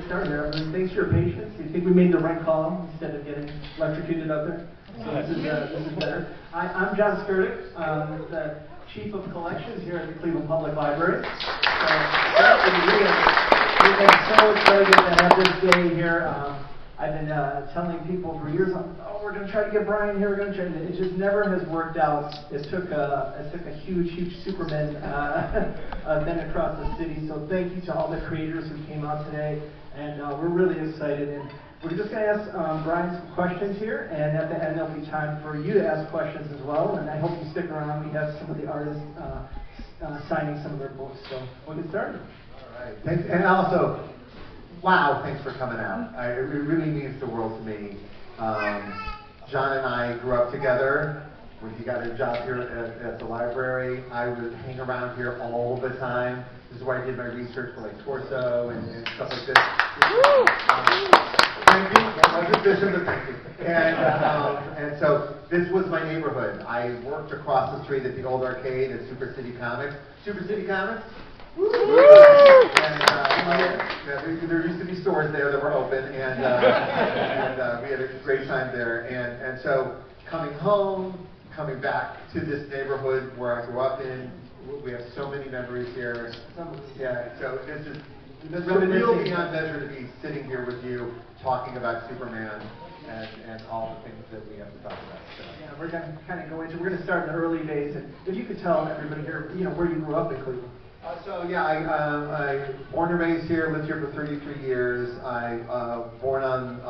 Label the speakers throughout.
Speaker 1: started here. Thanks for your patience. You think we made the right call instead of getting electrocuted up there? So this is better. I'm John Skirdick, the Chief of Collections here at the Cleveland Public Library. We've been so excited to have this day here. I've been telling people for years, oh, we're going to try to get Brian here. We're going to try. It just never has worked out. It took a huge Superman event across the city. So thank you to all the creators who came out today, and we're really excited. And we're just going to ask Brian some questions here, and at the end there'll be time for you to ask questions as well. And I hope you stick around. We have some of the artists signing some of their books, so we'll get started.
Speaker 2: All right. Thanks, and also, wow, thanks for coming out. It really means the world to me. John and I grew up together. When he got a job here at the library, I would hang around here all the time. This is where I did my research for like Torso and stuff like this. Thank you. That was a vision, but thank you. And so this was my neighborhood. I worked across the street at the old arcade at Super City Comics. Super City Comics? And, there used to be stores there that were open, and we had a great time there. And so coming home, coming back to this neighborhood where I grew up in, we have so many memories here. Yeah, so this is real beyond measure to be sitting here with you talking about Superman and all the things that we have to talk about. So.
Speaker 1: Yeah, we're going to kind of go into. We're going to start in the early days, and if you could tell everybody here, where you grew up in Cleveland.
Speaker 2: I born and raised here, lived here for 33 years. I born on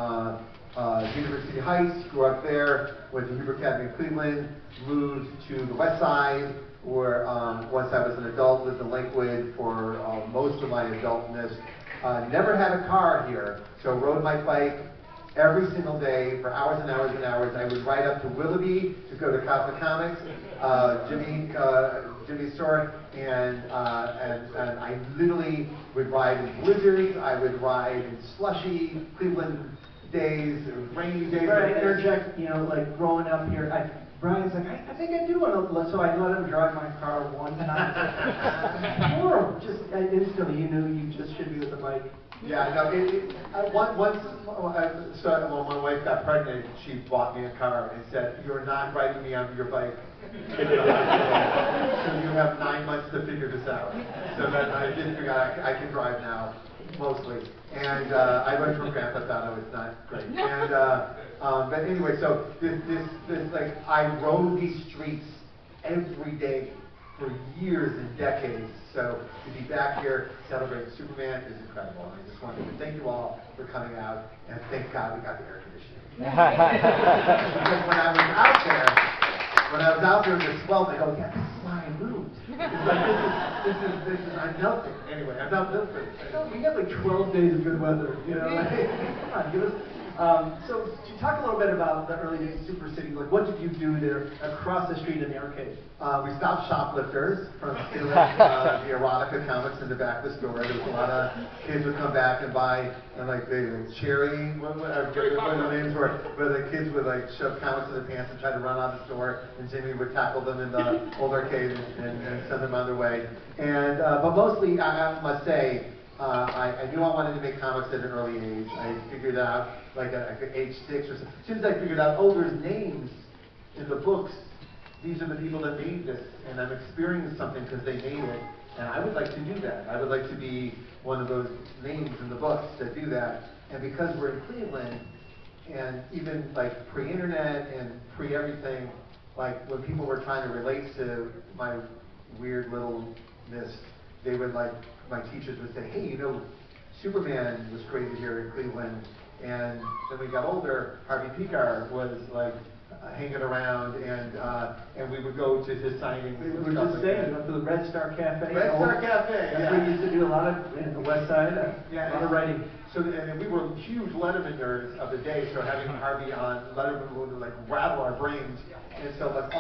Speaker 2: University Heights, grew up there, went to Huber Academy of Cleveland, moved to the West Side, where once I was an adult, lived in Lakewood for most of my adultness. Never had a car here, so rode my bike every single day for hours and hours and hours. I would ride up to Willoughby to go to Cosmic Comics, Jimmy's store, and I literally would ride in blizzards. I would ride in slushy Cleveland days, rainy days.
Speaker 1: Right, I interject, like growing up here, Brian's like, I think I do want to, so I let him drive my car one time. Horrible. Just instantly, you knew you just should be with the bike.
Speaker 2: Yeah, no. Once, my wife got pregnant, she bought me a car and said, "You're not riding me on your bike. So you have 9 months to figure this out." So that I did figure out I can drive now, mostly. And I learned from Grandpa Thano, it's not great. And but anyway, so this like I rode these streets every day for years and decades. So to be back here celebrating Superman is incredible. I just wanted to thank you all for coming out, and thank God we got the air conditioning. Because when I was out there in the swell, I go, yeah, this is why I moved. It's like this is I'm melting. Anyway, I'm not built for this.
Speaker 1: We got like 12 days of good weather, come on, give us. So to talk a little bit about the early days of Super City, like what did you do there across the street in the arcade?
Speaker 2: We stopped shoplifters from stealing the erotica comics in the back of the store. There was a lot of kids would come back and buy, like the Cherry, what the names were, where the kids would like shove comics in their pants and try to run out of the store, and Jimmy would tackle them in the old arcade and send them on their way. And but mostly, I must say, I knew I wanted to make comics at an early age. I figured out, like at age 6 or so. As soon as I figured out, there's names in the books. These are the people that made this, and I'm experiencing something because they made it, and I would like to do that. I would like to be one of those names in the books that do that. And because we're in Cleveland, and even like pre-internet and pre-everything, like when people were trying to relate to my weird littleness, they would like, my teachers would say, hey, Superman was created here in Cleveland. And then we got older, Harvey Picar was like hanging around, and we would go to his signings.
Speaker 1: We were just saying, up to the Red Star Cafe.
Speaker 2: Red Star Cafe,
Speaker 1: yeah. We used to do a lot of, in the West Side, a lot of writing.
Speaker 2: So, and we were huge Letterman nerds of the day, so having Harvey on Letterman would like rattle our brains. And so like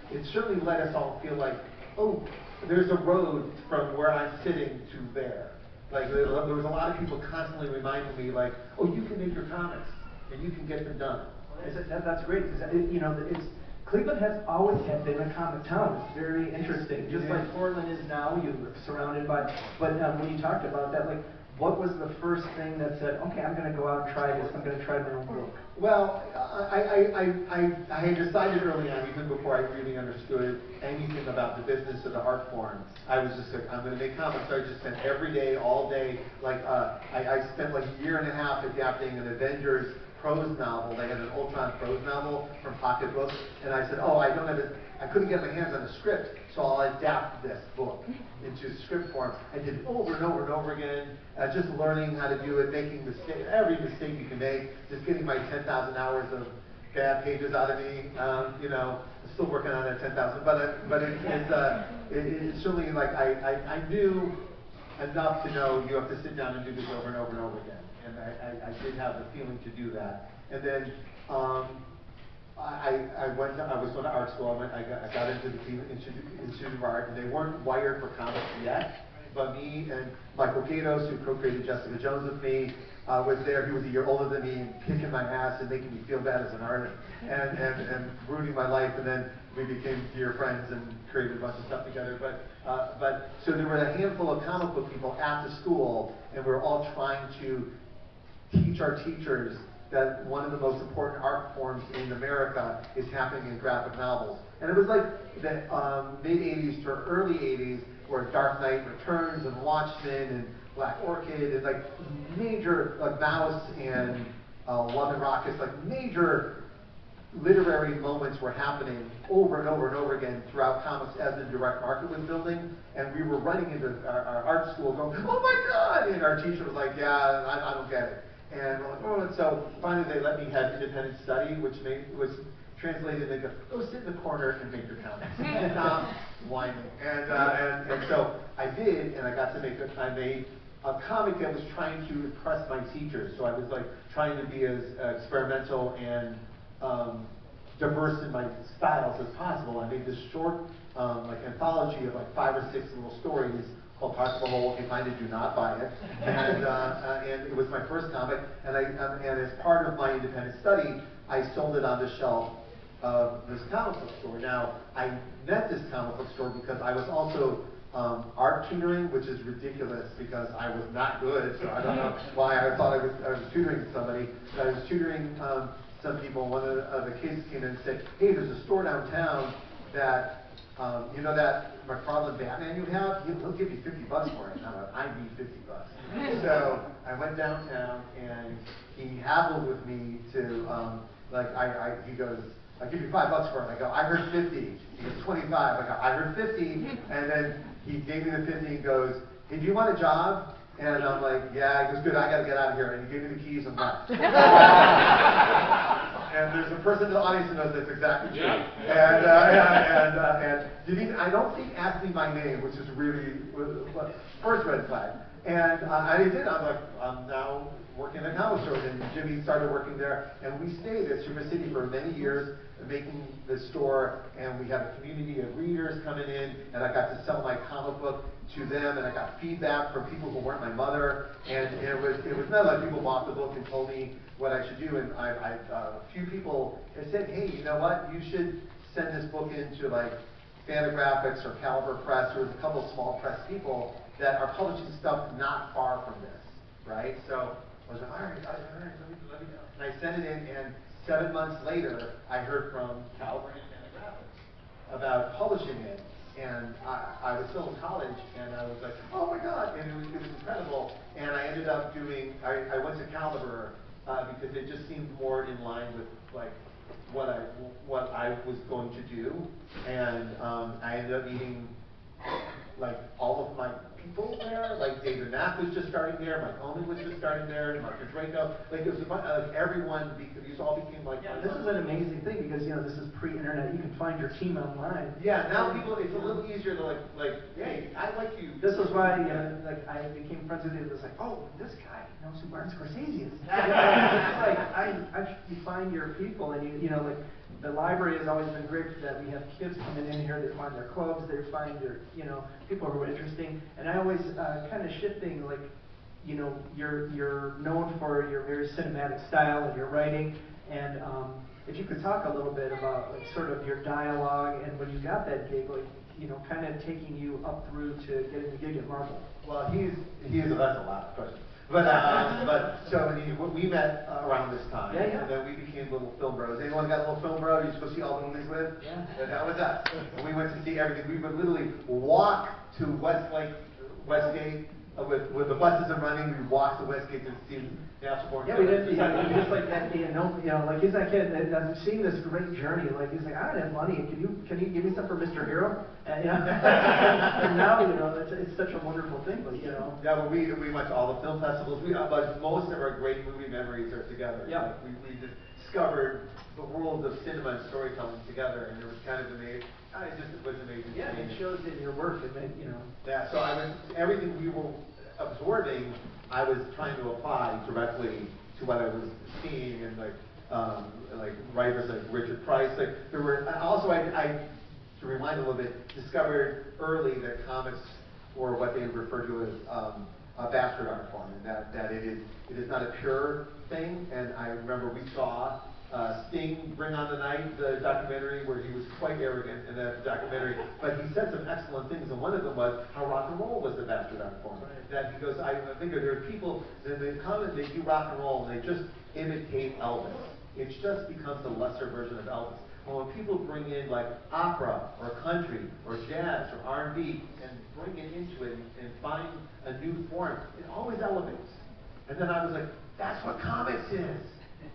Speaker 2: it certainly let us all feel like, oh, there's a road from where I'm sitting to there. Like there was a lot of people constantly reminding me, like, oh, you can make your comics and you can get them done.
Speaker 1: That's great. Cleveland has always been a comic town. It's very interesting. Just like Portland is now, you're surrounded by. But when you talked about that, like what was the first thing that said, okay, I'm going to go out and try this, I'm going to try my own book?
Speaker 2: Well, I had decided early on, even before I really understood anything about the business of the art form, I was just like, I'm going to make comics. So I just spent every day, all day, like I spent like a year and a half adapting an Avengers prose novel. They had an Ultron prose novel from Pocket Books, and I said, oh, I couldn't get my hands on a script, so I'll adapt this book into script form. I did it over and over and over again, just learning how to do it, making mistakes, every mistake you can make, just getting my 10,000 hours of bad pages out of me. You know, I'm still working on that 10,000, but it's certainly like I knew enough to know you have to sit down and do this over and over and over again. And I did have the feeling to do that. And then I was going to art school. I got into the Cleveland Institute of Art, and they weren't wired for comics yet. But me and Michael Gaydos, who co-created Jessica Jones with me, was there. He was a year older than me, and kicking my ass and making me feel bad as an artist, and ruining my life. And then we became dear friends and created a bunch of stuff together. But so there were a handful of comic book people at the school, and we were all trying to teach our teachers that one of the most important art forms in America is happening in graphic novels. And it was like the mid-'80s to early '80s, where Dark Knight Returns and Watchmen and Black Orchid and like major, like Mouse and Love and Rockets, like major literary moments were happening over and over and over again throughout comics as the direct market was building. And we were running into our art school going, oh my God! And our teacher was like, yeah, I don't get it. And we're like, oh, and so finally they let me have independent study, which translated into go sit in the corner and make your comics. Stop whining. And so I did, and I got to I made a comic that was trying to impress my teachers. So I was like trying to be as experimental and diverse in my styles as possible. I made this short like anthology of like 5 or 6 little stories called Parts of the Whole. If you find it, do not buy it. And it was my first comic. And as part of my independent study, I sold it on the shelf of this comic book store. Now, I met this comic book store because I was also art tutoring, which is ridiculous because I was not good, so I don't know why I thought I was tutoring somebody. But I was tutoring some people. One of the kids came in and said, hey, there's a store downtown that you know that McFarlane Batman you have? He'll give you $50 for it. And I'm like, I need $50. So I went downtown and he haggled with me to he goes, I'll give you $5 for it. I go, I heard 50. He goes, 25. I go, I heard 50. And then he gave me the 50 and goes, hey, do you want a job? And I'm like, yeah. He goes, good, I got to get out of here. And he gave me the keys and left. And there's a person in the audience who knows that's exactly true. And I don't think asked me my name, which is really first red flag. And I did. I'm like, I'm now working at a comic store. And Jimmy started working there, and we stayed at Super City for many years, making the store. And we had a community of readers coming in, and I got to sell my comic book to them, and I got feedback from people who weren't my mother. And it was not like people bought the book and told me what I should do. And a few people have said, hey, you know what? You should send this book into like Fantagraphics or Caliber Press. There's a couple of small press people that are publishing stuff not far from this, right? So I was like, all right, let me know. And I sent it in, and 7 months later, I heard from Caliber and Fantagraphics about publishing it. And I was still in college, and I was like, oh my God, and it was incredible. And I ended up I went to Caliber because it just seemed more in line with like what I was going to do. And I ended up meeting like all of my people there. Like David Knapp was just starting there, Mike Omen was just starting there, and Marcus Draco. Like it was everyone. These all became like.
Speaker 1: Yeah, this is an amazing thing because this is pre-internet. You can find your team online.
Speaker 2: Yeah, now people, it's a little easier to like, hey, I like you.
Speaker 1: This is why I became friends with you. It was like, oh, this guy knows who Martin Scorsese is. It's like you find your people, and you know like. The library has always been great that we have kids coming in here, they find their clubs, they find their, people who are interesting. And I always kind of shifting, like, you're known for your very cinematic style and your writing. And if you could talk a little bit about, like, sort of your dialogue and when you got that gig, like, kind of taking you up through to getting the gig at Marvel.
Speaker 2: Well, he is a vessel, last question. But so we met around this time,
Speaker 1: Yeah, yeah.
Speaker 2: and then we became little film bros. Anyone got a little film bro you used to go see all the movies with?
Speaker 1: Yeah.
Speaker 2: And that was us. And we went to see everything. We would literally walk to Westgate with the buses and running. We walked to Westgate to see National Born.
Speaker 1: Yeah, we did. Just like that, like he's that kid. And I'm seeing this great journey. Like he's like, I don't have money. Can you give me some for Mr. Hero? And, and now it's such a wonderful thing. But
Speaker 2: Yeah, but we went to all the film festivals. But most of our great movie memories are together.
Speaker 1: Yeah.
Speaker 2: Like we discovered the world of cinema and storytelling together, and it was kind of amazing. It was amazing.
Speaker 1: Yeah, it shows in your work.
Speaker 2: Yeah, so everything we were absorbing, I was trying to apply directly to what I was seeing, and like writers like Richard Price. Like there were also I to rewind a little bit, discovered early that comics were what they refer to as a bastard art form, and that it is not a pure thing. And I remember we saw Sting, Bring on the Night, the documentary, where he was quite arrogant in that documentary, but he said some excellent things, and one of them was how rock and roll was the bastard art form.
Speaker 1: Right.
Speaker 2: That he goes, I think there are people that they come and they do rock and roll and they just imitate Elvis. It just becomes the lesser version of Elvis. Well, when people bring in like opera or country or jazz or R&B and bring it into it and find a new form, it always elevates. And then I was like, that's what comics is.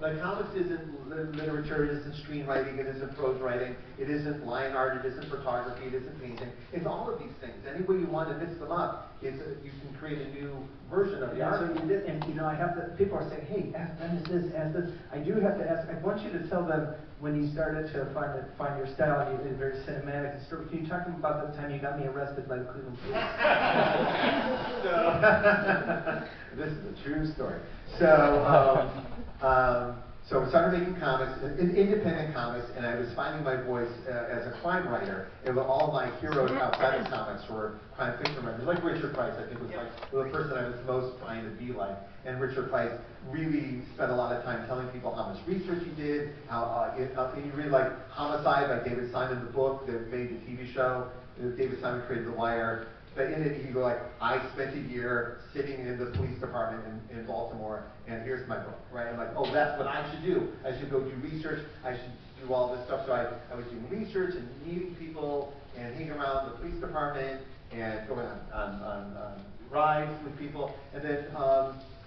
Speaker 2: Like comics isn't literature, it isn't screenwriting, it isn't prose writing, it isn't line art, it isn't photography, it isn't painting. It's all of these things. Any way you want to mix them up, you can create a new version of the art.
Speaker 1: So you did, and I have to. People are saying, "Hey, ask Bendis this, ask this." I do have to ask. I want you to tell them when you started to find your style. And you did very cinematic and stuff. Can you talk to them about the time you got me arrested by the Cleveland Police?
Speaker 2: This is a true story. So I started making comics, independent comics, and I was finding my voice as a crime writer. And all my heroes outside of comics were crime fiction writers, like Richard Price. I think was like the person I was most trying to be like. And Richard Price really spent a lot of time telling people how much research he did. You read like Homicide by David Simon, the book that made the TV show. David Simon created The Wire. But in it, you go like, I spent a year sitting in the police department in Baltimore, and here's my book, right? I'm like, oh, that's what I should do. I should go do research. I should do all this stuff. So I was doing research and meeting people and hanging around the police department and going on rides with people. And then,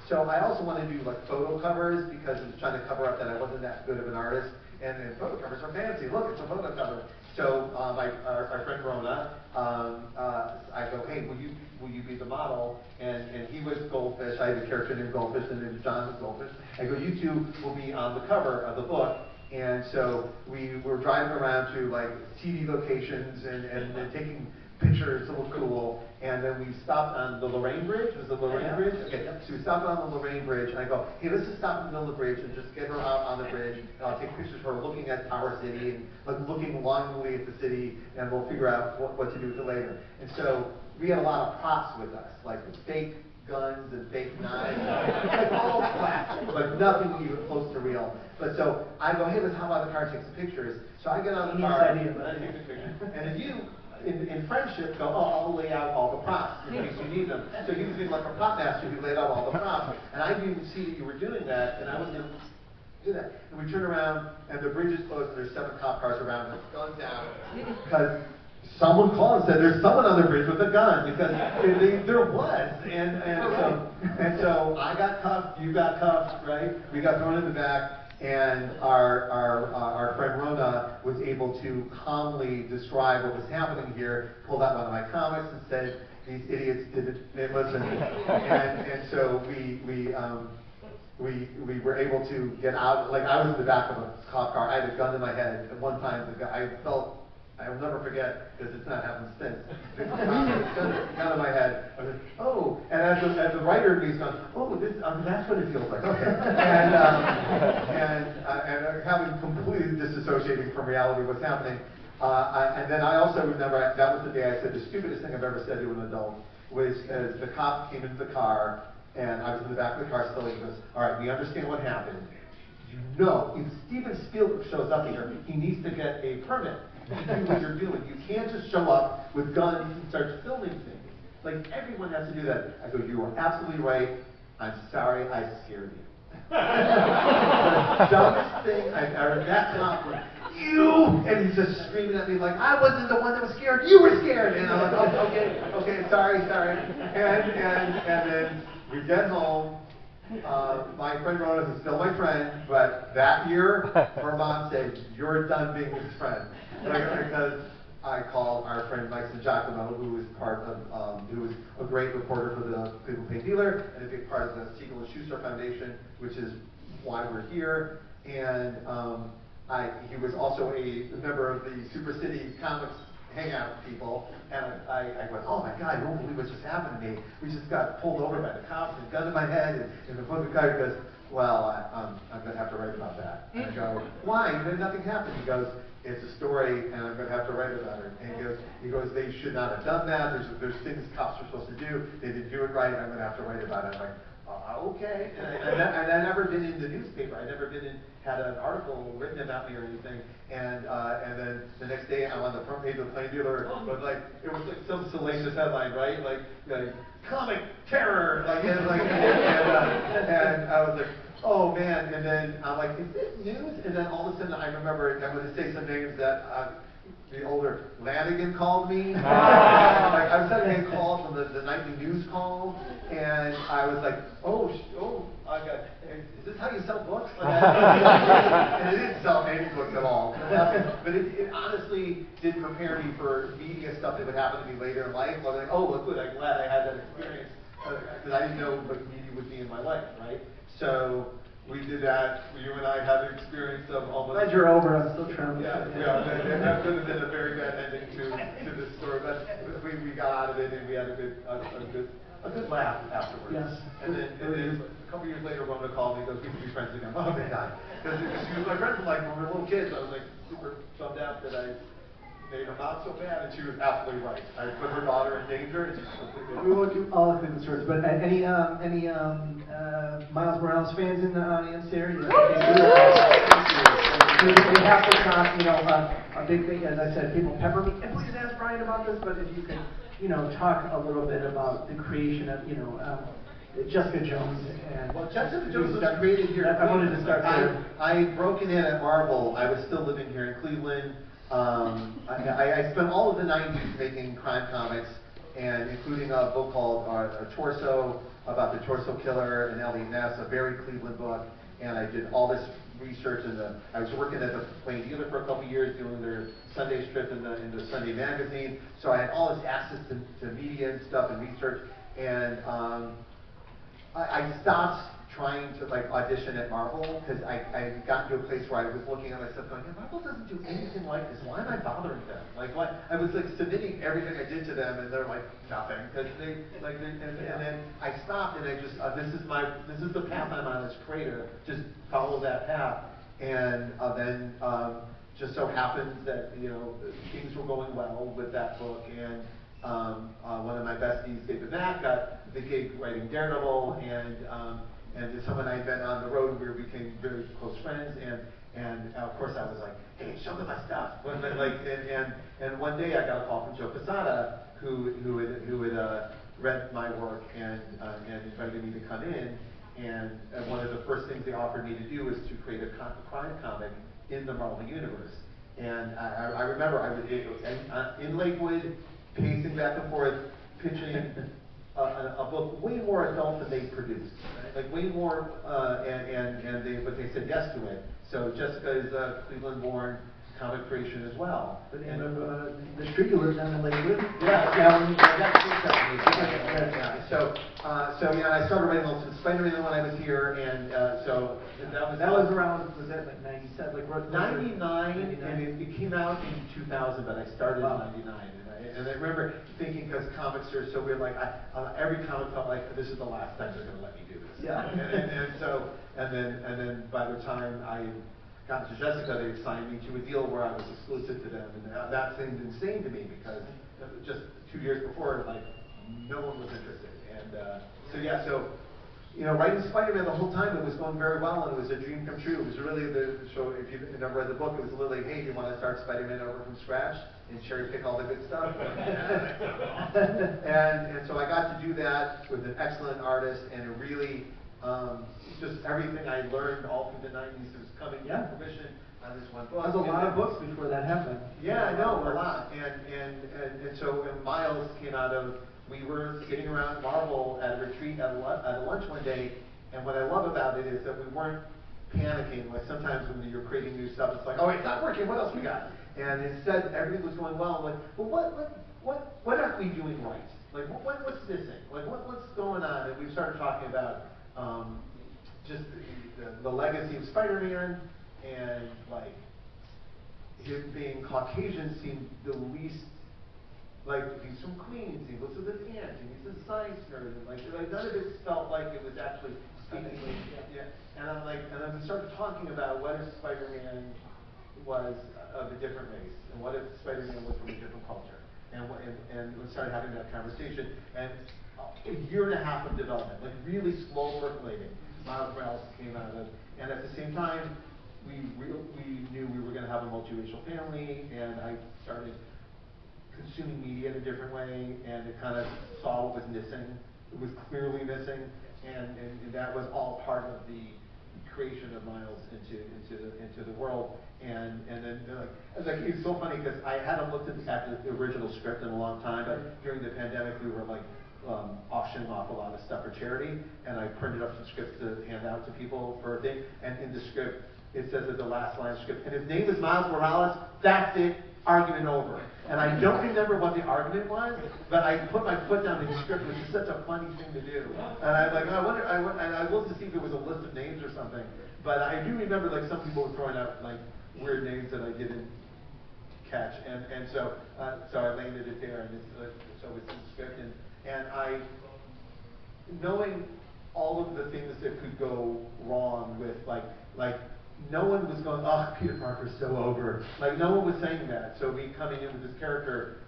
Speaker 2: so I also wanted to do like photo covers because I was trying to cover up that I wasn't that good of an artist. And then photo covers are fancy. Look, it's a photo cover. So our friend Rona, I go, hey, will you be the model? And he was Goldfish. I had a character named Goldfish, and then John was Goldfish. I go, you two will be on the cover of the book. And so we were driving around to like TV locations and taking pictures to look cool. And then we stopped on the Lorraine Bridge. Was the Lorraine Bridge? Okay. So we stopped on the Lorraine Bridge, and I go, hey, let's just stop in the middle of the bridge and just get her out on the bridge. And I'll take pictures of her looking at Tower City and like looking longingly at the city, and we'll figure out what to do with it later. And so we had a lot of props with us, like fake guns and fake knives, like all plastic, but nothing even close to real. But so I go, hey, let's hop out of the car and take some pictures. So I get on the car and I take the picture. And then you, in friendship, go, oh, I'll lay out all the props in case you need them. So you was like a prop master who laid out all the props. And I didn't even see that you were doing that, and I wasn't going to do that. And we turn around, and the bridge is closed, and there's 7 cop cars around us, guns down, because someone called and said there's someone on the bridge with a gun, because there was. And so I got cuffed, you got cuffed, right? We got thrown in the back. And our friend Rona was able to calmly describe what was happening here, pulled out one of my comics and said, these idiots didn't listen. And so we were able to get out. Like I was in the back of a cop car. I had a gun in my head. At one time, I will never forget, because it's not happened since. Gun in my head. I was like, oh, and as the writer of me is going, oh, that's what it feels like. Okay. And having completely disassociating from reality what's happening. And then I also remember, that was the day I said the stupidest thing I've ever said to an adult, was as the cop came into the car, and I was in the back of the car still, he goes, all right, we understand what happened. You know, if Steven Spielberg shows up here, he needs to get a permit to do what you're doing. You can't just show up with guns and start filming things. Like, everyone has to do that. I go, you are absolutely right. I'm sorry I scared you. The dumbest thing I've ever, that cop went, you, and he's just screaming at me like, I wasn't the one that was scared, you were scared. And I'm like, oh, okay, sorry. And then we get home. My friend Rona is still my friend, but that year, her mom said, you're done being his friend. Because I called our friend Mike Giacomo, who was who was a great reporter for the Cleveland Plain Dealer and a big part of the Siegel and Schuster Foundation, which is why we're here. And he was also a member of the Super City Comics hangout people, and I went, oh my God, you won't believe what just happened to me. We just got pulled over by the cops and gun to my head, and the public guy goes, well, I'm going to have to write about that. And I go, why? Nothing happened. He goes, it's a story, and I'm going to have to write about it. And he goes, they should not have done that. There's things cops are supposed to do. They didn't do it right. I'm going to have to write about it. I'm like, okay. And I'd never been in the newspaper. I'd never had an article written about me or anything. And then the next day I'm on the front page of the Plain Dealer. It was like some salacious headline, right? Like comic terror. And I was like, oh man. And then I'm like, is this news? And then all of a sudden I remember I'm going to say some names that. The older Lanigan called me. I was getting a call from the nightly news call, and I was like, is this how you sell books? And it didn't sell any books at all. But it honestly did prepare me for media stuff that would happen to me later in life. I was like, oh, well, good, I'm glad I had that experience, because I didn't know what media would be in my life, right? So we did that. You and I had the experience of almost.
Speaker 1: Glad you're over. I'm still trying to.
Speaker 2: That could have been a very bad ending to this story, but we got out of it and we had a good laugh afterwards.
Speaker 1: Yes.
Speaker 2: And then a couple years later, Rona called me and goes, we can be friends again. Oh, thank God. Because she was my friend from when we were little kids. I was like super bummed out that I made her mom so bad, and she was absolutely right. I put her daughter in danger, and she's completely.
Speaker 1: We won't do all of the stories, but any Miles Morales fans in the audience here? We have to talk. A big thing, as I said, people pepper me. And please ask Brian about this. But if you could, talk a little bit about the creation of, Jessica Jones.
Speaker 2: Jessica Jones was created here.
Speaker 1: I wanted to start there.
Speaker 2: I had broken in at Marvel. I was still living here in Cleveland. I spent all of the 90s making crime comics, and including a book called Torso, about the Torso Killer and Elliot Ness, a very Cleveland book. And I did all this research, and I was working at the Plain Dealer for a couple of years, doing their Sunday strip in the Sunday magazine. So I had all this access to media and stuff and research. And I stopped trying to audition at Marvel, because I got to a place where I was looking at myself going, Marvel doesn't do anything like this. Why am I bothering them? I was submitting everything I did to them, and they're like, nothing. Because and then I stopped, and I just this is the path I'm on as creator. Just follow that path. And then just so happens that things were going well with that book, and one of my besties, David Mack, got the gig writing Daredevil, and someone I had been on the road, we became very close friends, and of course I was like, hey, show me my stuff. And one day I got a call from Joe Posada, who had read my work and invited me to come in. And one of the first things they offered me to do was to create a crime comic in the Marvel Universe. And I remember I was in Lakewood, pacing back and forth, pitching a book way more adult than they produced, way more, but they said yes to it. So Jessica is a Cleveland-born comic creation as well.
Speaker 1: The name of the street you live down in Lakewood.
Speaker 2: So I started writing most of the Spider-Man when I was here, and so
Speaker 1: that was around, was that 97?
Speaker 2: 99, and it came out in 2000, but I started in 99. And I remember thinking, because comics are so weird, every comic felt like this is the last time they're going to let me do this.
Speaker 1: Yeah.
Speaker 2: and then by the time I got to Jessica, they signed me to a deal where I was exclusive to them, and that seemed insane to me, because just 2 years before, no one was interested. And you know, writing Spider-Man the whole time, it was going very well, and it was a dream come true. It was really so if you've never read the book, it was literally, hey, do you want to start Spider-Man over from scratch and cherry pick all the good stuff? and so I got to do that with an excellent artist, and it really, just everything I learned all through the 90s was coming to fruition on this one book.
Speaker 1: There's a lot of books before that happened.
Speaker 2: Yeah, I know, a lot. And so Miles came out of, we were sitting around Marvel at a retreat at a lunch one day, and what I love about it is that we weren't panicking. Like sometimes when you're creating new stuff, it's like, oh, it's not working, what else we got? And instead, everything was going well. I'm like, well, what aren't we doing right? Like, what's missing? Like, what's going on? And we started talking about just the legacy of Spider-Man, and like him being Caucasian seemed the least, like he's from Queens, he lives with his aunt, and he's a science nerd, and like none of it felt like it was actually speaking. Yeah. And I'm like, and then we started talking about what if Spider-Man was of a different race, and what if Spider-Man was from a different culture, and we started having that conversation, and a year and a half of development, like really slow percolating. Miles Morales came out of, and at the same time, we knew we were going to have a multiracial family, and I started consuming media in a different way, and it kind of saw what was missing. It was clearly missing, and that was all part of the creation of Miles into the world. And then like it's so funny because I hadn't looked at the original script in a long time, but during the pandemic we were like auctioning off a lot of stuff for charity, and I printed up some scripts to hand out to people for a thing. And in the script, it says at the last line of the script, and his name is Miles Morales. That's it. Argument over. And I don't remember what the argument was, but I put my foot down in the script, which is such a funny thing to do. And I like, I wonder, and I looked to see if there was a list of names or something. But I do remember like some people were throwing out like weird names that I didn't catch, and so I landed it there, and so it's in the script, and I, knowing all of the things that could go wrong with like no one was going, oh, Peter Parker's so over. Like no one was saying that. So me coming in with this character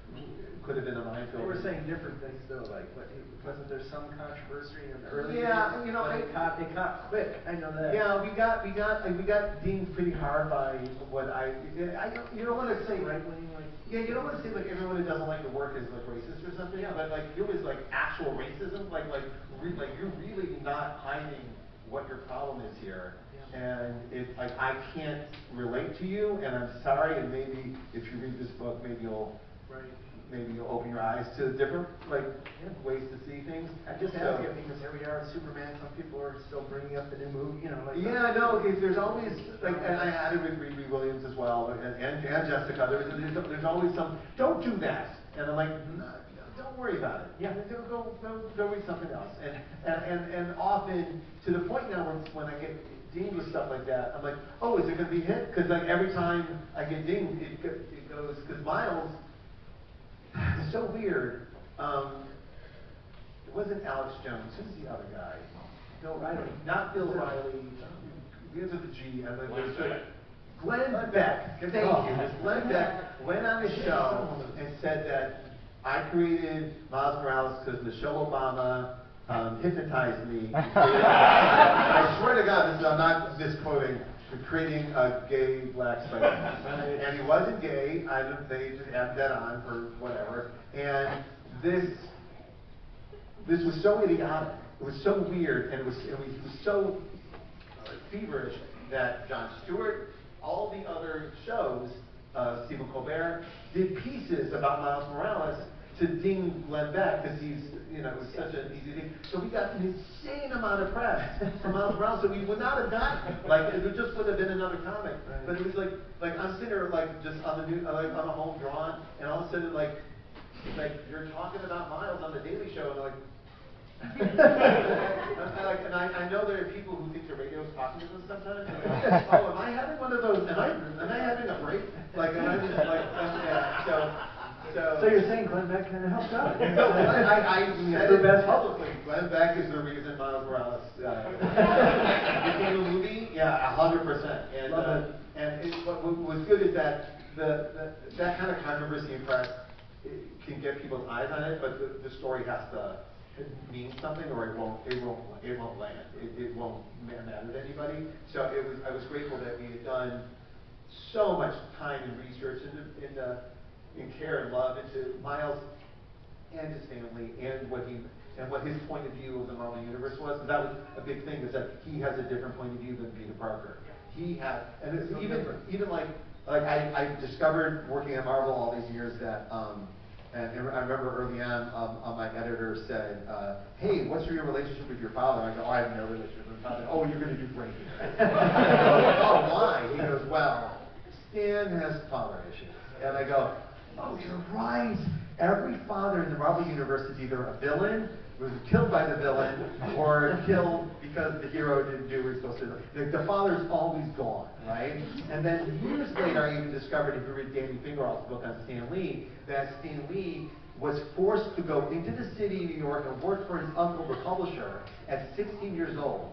Speaker 2: could have been a minefield.
Speaker 1: They were saying different things though, like wasn't there some controversy in the early days?
Speaker 2: Yeah, you know,
Speaker 1: it caught quick. I know that.
Speaker 2: Yeah, we got dinged pretty hard by what you don't want to say
Speaker 1: right wing, like
Speaker 2: yeah, you don't want to say like everyone who doesn't like your work is like racist or something. Yeah. But like it was like actual racism, like you're really not hiding what your problem is here. And it's like I can't relate to you, and I'm sorry. And maybe if you read this book, maybe you'll open your eyes to different ways to see things.
Speaker 1: I just ask you because here we are in Superman. Some people are still bringing up the new movie, you know. Like
Speaker 2: yeah, no. There's always like, and I had it with Riri Williams as well, and Jessica. There's always some. Don't do that, and I'm like, no, don't worry about it. Yeah, go read something else. And often to the point now when I get dinged with stuff like that, I'm like, oh, is it going to be hit? Because like every time I get dinged, it goes, because Miles is so weird. It wasn't Alex Jones. Who's the other guy? Bill Riley. Not Bill Riley. Begins with a G. I'm like, Glenn Beck. Thank you. Glenn Beck went on a show and said that I created Miles Morales because Michelle Obama hypnotized me. I swear to God, I'm not misquoting, creating a gay black Spider-Man. And he wasn't gay. They just added that on for whatever. And this was so idiotic. It was so weird, and it was so feverish that Jon Stewart, all the other shows, Stephen Colbert, did pieces about Miles Morales to ding Glenn Beck because he's, it was such an easy thing. So we got an insane amount of press from Miles Morales, so we would not have gotten it just would have been another comic. Right. But it was like I'm sitting there just on the new, on a home drawn, and all of a sudden like you're talking about Miles on the Daily Show, and I'm like. And I know there are people who think the radio's talking to them sometimes. Like, oh, am I having one of those? Am I having a break? Like, am I just yeah. So
Speaker 1: you're saying Glenn Beck kind of helped out?
Speaker 2: No, I said it best publicly. Glenn Beck is the reason Miles Morales became a movie. Yeah, 100%. And what was good is that that kind of controversy in press can get people's eyes on it, but the story has to mean something, or it won't land. It won't matter to anybody. So I was grateful that we had done so much time and research in care and love into Miles and his family and what his point of view of the Marvel Universe was. And that was a big thing, is that he has a different point of view than Peter Parker. He had, and it's even like I discovered working at Marvel all these years that, and I remember early on, my editor said, "Hey, what's your relationship with your father?" I go, "Oh, I have no relationship with my father." "Oh, you're going to do great." I go, "Oh, why?" He goes, "Well, Stan has father issues." And I go, "Oh, you're right. Every father in the Marvel Universe is either a villain, was killed by the villain, or killed because the hero didn't do what he was supposed to do. The father's always gone, right?" And then years later, I even discovered, if you read Danny Fingeral's book on Stan Lee, that Stan Lee was forced to go into the city of New York and work for his uncle, the publisher, at 16 years old.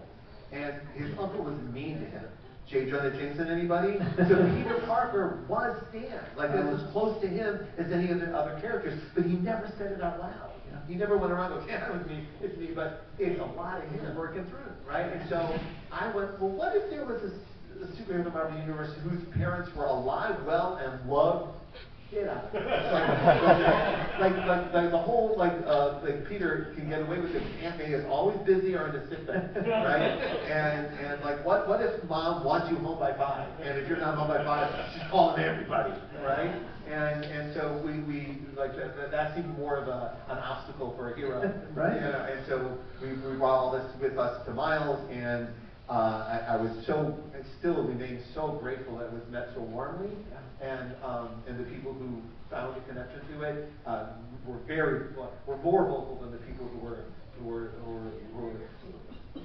Speaker 2: And his uncle was mean to him. J. Jonah Jameson, anybody? So Peter Parker was Stan. Like, it was as close to him as any of the other characters, but he never said it out loud. He never went around going, "Yeah, it's me," but it's a lot of him working through it, right? And so I went, well, what if there was a superhero in the Marvel Universe whose parents were alive, well, and loved shit out of it? Like the whole, like Peter can get away with it. Aunt May is always busy or in the sick bay, right? And like, what if mom wants you home by 5? And if you're not home by 5, she's calling everybody, right? And so we like that seemed more of an obstacle for a hero,
Speaker 1: right?
Speaker 2: Yeah, and so we brought all this with us to Miles, and I was I still remain so grateful that it was met so warmly, and the people who found a connection to it were more vocal than the people who were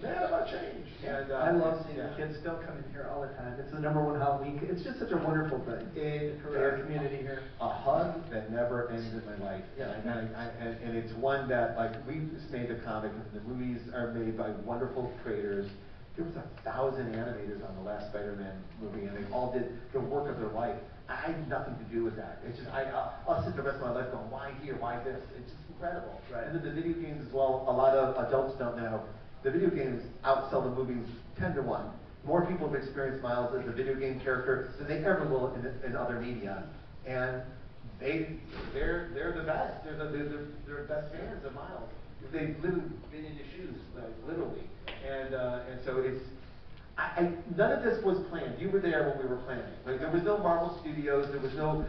Speaker 2: mad about change. And
Speaker 1: I love seeing the kids still come in here all the time. It's the #1 Halloween. It's just such a wonderful thing for our community here.
Speaker 2: A hug that never ends in my life.
Speaker 1: Yeah.
Speaker 2: And it's one that, like, we just made the comic, and the movies are made by wonderful creators. There was 1,000 animators on the last Spider-Man movie, and they all did the work of their life. I had nothing to do with that. It's just I'll sit the rest of my life going, why here, why this? It's just incredible. Right. And then the video games as well. A lot of adults don't know. The video games outsell the movies 10-1. More people have experienced Miles as a video game character than they ever will in other media, and they're the best. They're the best fans of Miles. They've literally been in his shoes, like, literally, and so it's. None of this was planned. You were there when we were planning. Like, there was no Marvel Studios. There was no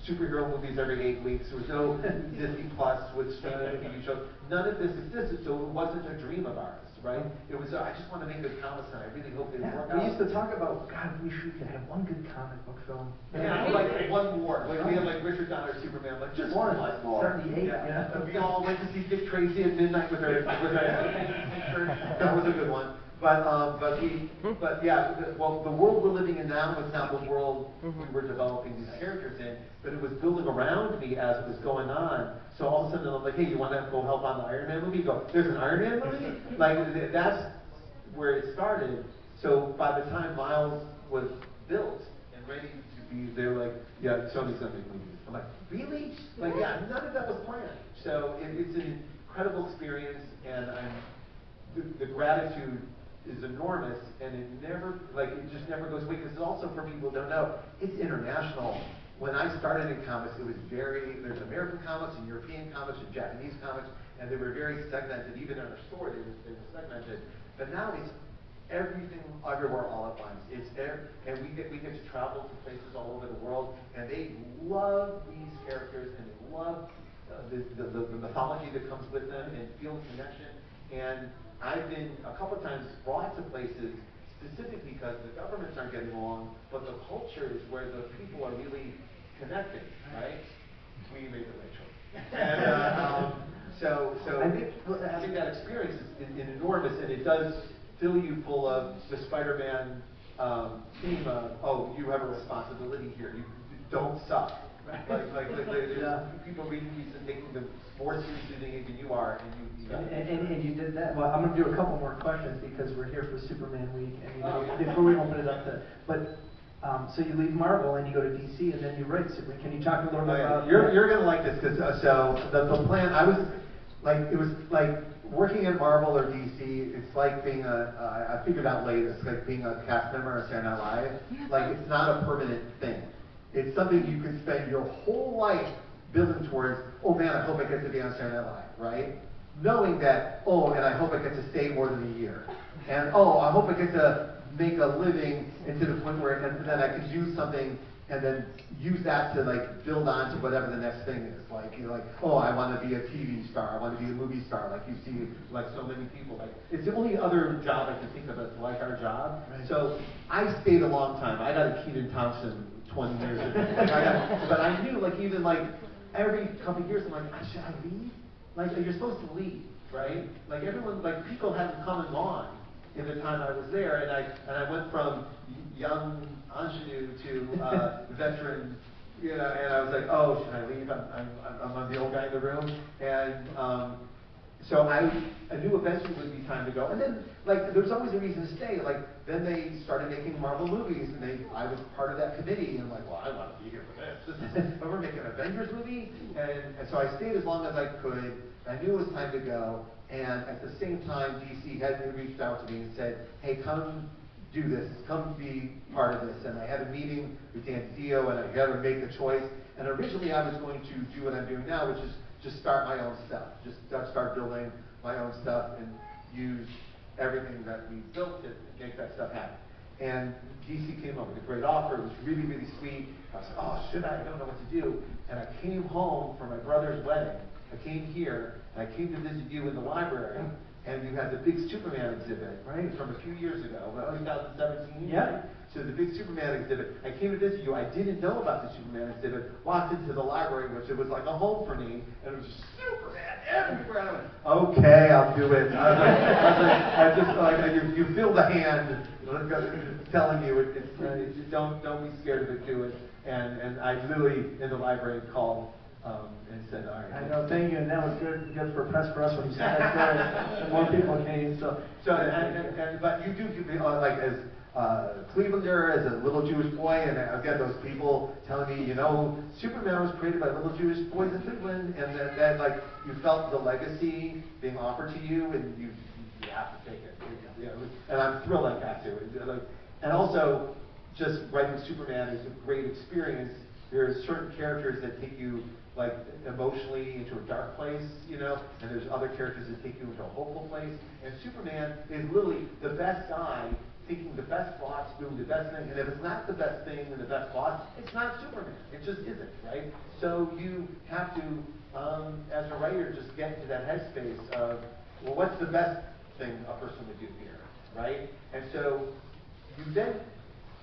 Speaker 2: superhero movies every 8 weeks. There was no Disney Plus with streaming TV shows. None of this existed, so it wasn't a dream of ours, right? It was, I just want to make good comics, and I really hope they work out.
Speaker 1: We used to talk about, God, we should have one good comic book film.
Speaker 2: Yeah, like one more. Like, we had like Richard Donner Superman, like just one more.
Speaker 1: 78, yeah.
Speaker 2: We all went to see Dick Tracy at midnight with our that was a good one. But yeah, the world we're living in now was not the world we were developing these characters in, but it was building around me as it was going on. So all of a sudden I'm like, hey, you want to go help on the Iron Man movie? Go, there's an Iron Man movie? Like, that's where it started. So by the time Miles was built and ready to be, they were like, yeah, Sony's gonna make movies. I'm like, really? Like, yeah, none of that was planned. So it's an incredible experience, and the gratitude is enormous, and it just never goes away, because it's also, for people who don't know, it's international. When I started in comics, it was there's American comics and European comics and Japanese comics, and they were very segmented. Even in our store, they were segmented. But now it's everything, everywhere, all at once. It's there, and we get to travel to places all over the world, and they love these characters, and they love the mythology that comes with them, and feel connection. And I've been a couple of times brought to places specifically because the governments aren't getting along, but the culture is where the people are really connecting, right? We made the right choice. And so I think having that experience is enormous, and it does fill you full of the Spider-Man theme of, oh, you have a responsibility here. You don't suck. Like people reading these and taking them more seriously than you are,
Speaker 1: and you did that. Well, I'm going to do a couple more questions because we're here for Superman Week, and before we open it up to, but so you leave Marvel and you go to DC, and then you write Superman. Can you talk a little bit about?
Speaker 2: You're going to like this, because so the plan, I was like, it was like working at Marvel or DC, it's like being I figured out later, it's like being a cast member on Saturday Night Live. Like, it's not a permanent thing. It's something you can spend your whole life building towards, oh man, I hope I get to be on Saturday Night Live, right? Knowing that, oh, and I hope I get to stay more than a year. And oh, I hope I get to make a living and to the point where then I can do something and then use that to like build on to whatever the next thing is. Like, you know, like, oh, I want to be a TV star, I want to be a movie star, like you see like so many people. Like, it's the only other job I can think of that's like our job. Right. So I stayed a long time. I got a Kenan Thompson 20 years ago. But I knew, like, even like every couple of years, I'm like, should I leave? Like, you're supposed to leave, right? Like, everyone, like, people haven't come and gone in the time I was there, and I went from young ingenue to veteran, you know, and I was like, oh, should I leave? I'm the old guy in the room, and so I knew eventually it would be time to go, and then, like, there's always a reason to stay. Like, then they started making Marvel movies, and I was part of that committee, and I'm like, well, I want to be here for this. But we're making an Avengers movie, and so I stayed as long as I could. I knew it was time to go, and at the same time, DC had reached out to me and said, hey, come do this, come be part of this. And I had a meeting with Dan Dio, and I had to make the choice. And originally, I was going to do what I'm doing now, which is just start my own stuff, just start building my own stuff and use everything that we built to make that stuff happen. And DC came up with a great offer. It was really, really sweet. I was like, oh, should I? I don't know what to do. And I came home for my brother's wedding. I came here, and I came to visit you in the library, and you had the big Superman exhibit, right, from a few years ago, 2017.
Speaker 1: Yeah.
Speaker 2: Right? So the big Superman exhibit. I came to visit you. I didn't know about the Superman exhibit. Walked into the library, which it was like a home for me, and it was just Superman everywhere. And I went, okay, I'll do it. I just like you feel the hand telling you don't be scared of it, do it. And I literally in the library called and said, all right.
Speaker 1: I know, thank you, and that was good for press for us when you said that story. And more people came, so.
Speaker 2: But you do like as Clevelander, as a little Jewish boy, and again those people telling me, you know, Superman was created by little Jewish boys in Cleveland, and then like you felt the legacy being offered to you, and you have to take it. You know, and I'm thrilled I got to it. And also, just writing Superman is a great experience. There are certain characters that take you like emotionally into a dark place, you know, and there's other characters that take you into a hopeful place. And Superman is literally the best guy, thinking the best thoughts, doing the best thing. And if it's not the best thing and the best thought, it's not Superman. It just isn't, right? So you have to, as a writer, just get into that headspace of, well, what's the best thing a person would do here, right? And so you then,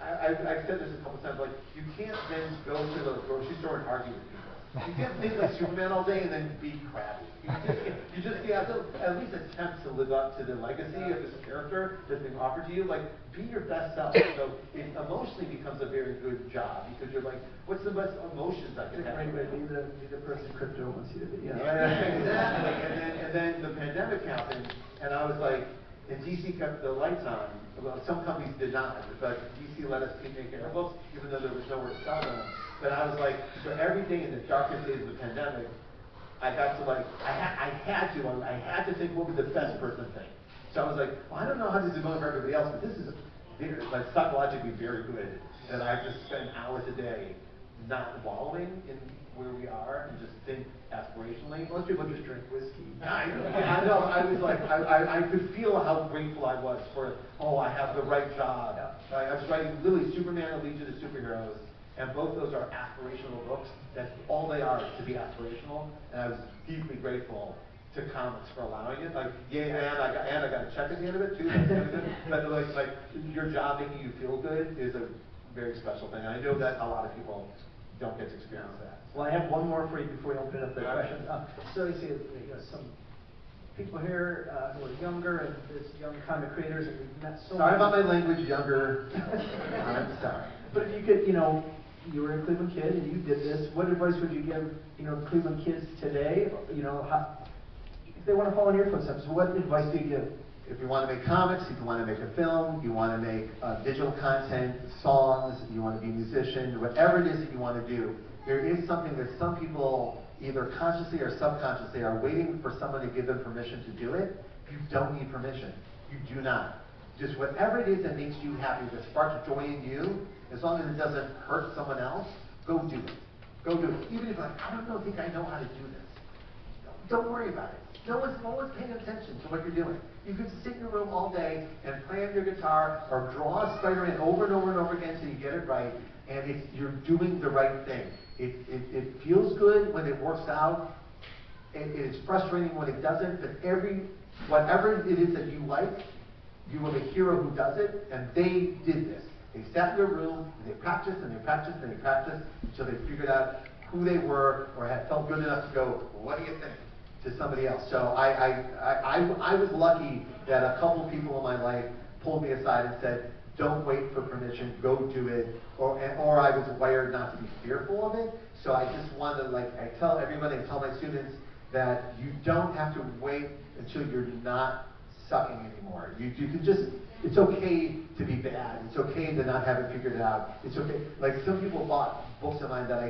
Speaker 2: I've said this a couple times, like, you can't then go to the grocery store and argue with people. You can't think like Superman all day and then be crabby. You just have to at least attempt to live up to the legacy of this character that's being offered to you. Like, be your best self. So it emotionally becomes a very good job because you're like, what's the best emotions I can have?
Speaker 1: Be the person crypto wants you to be.
Speaker 2: Exactly. And then the pandemic happened, and I was like, and DC kept the lights on. Well, some companies did not, but DC let us keep making our books, even though there was nowhere to sell them. But I was like, for every day in the darkest days of the pandemic, I got to like, I had to think what was the best person thing. So I was like, well, I don't know how this is going for everybody else, but this is like psychologically very good. That I just spend hours a day not wallowing in where we are and just think aspirationally.
Speaker 1: Most people just drink whiskey.
Speaker 2: I know. I was like, I could feel how grateful I was for, I have the right job. I was writing literally Superman and Legion of Superheroes, and both those are aspirational books. That's all they are, is to be aspirational. And I was deeply grateful to comics for allowing it. Like, yeah, and I got a check at the end of it too. That's kind of good. But like your job making you feel good is a very special thing. I know that a lot of people don't get to experience that.
Speaker 1: Well, I have one more for you before we open it up to questions. So you see, some people here who are younger, and there's young comic creators, and we've met so
Speaker 2: Sorry
Speaker 1: many.
Speaker 2: about my language, younger. I'm sorry.
Speaker 1: But if you could, you were a Cleveland kid and you did this, what advice would you give, Cleveland kids today? If they want to follow in your footsteps, what advice do you give?
Speaker 2: If you want to make comics, if you want to make a film, you want to make digital content, songs, you want to be a musician, whatever it is that you want to do, there is something that some people either consciously or subconsciously, are waiting for someone to give them permission to do it, you don't need permission. You do not. Just whatever it is that makes you happy, that sparks joy in you, as long as it doesn't hurt someone else, go do it. Go do it. Even if like, I don't think I know how to do this. Don't worry about it. No one's paying attention to what you're doing. You could sit in your room all day and play on your guitar or draw a Spider-Man over and over and over again until you get it right, and you're doing the right thing. It feels good when it works out. It's frustrating when it doesn't, but whatever it is that you like, you have a hero who does it, and they did this. They sat in their room, and they practiced, and they practiced, and they practiced, until they figured out who they were, or had felt good enough to go, what do you think, to somebody else. So I was lucky that a couple people in my life pulled me aside and said, don't wait for permission, go do it, or I was wired not to be fearful of it. So I just wanted to, I tell everybody, I tell my students that you don't have to wait until you're not sucking anymore. You can just, it's okay to be bad. It's okay to not have it figured out. It's okay. Like some people bought books of mine that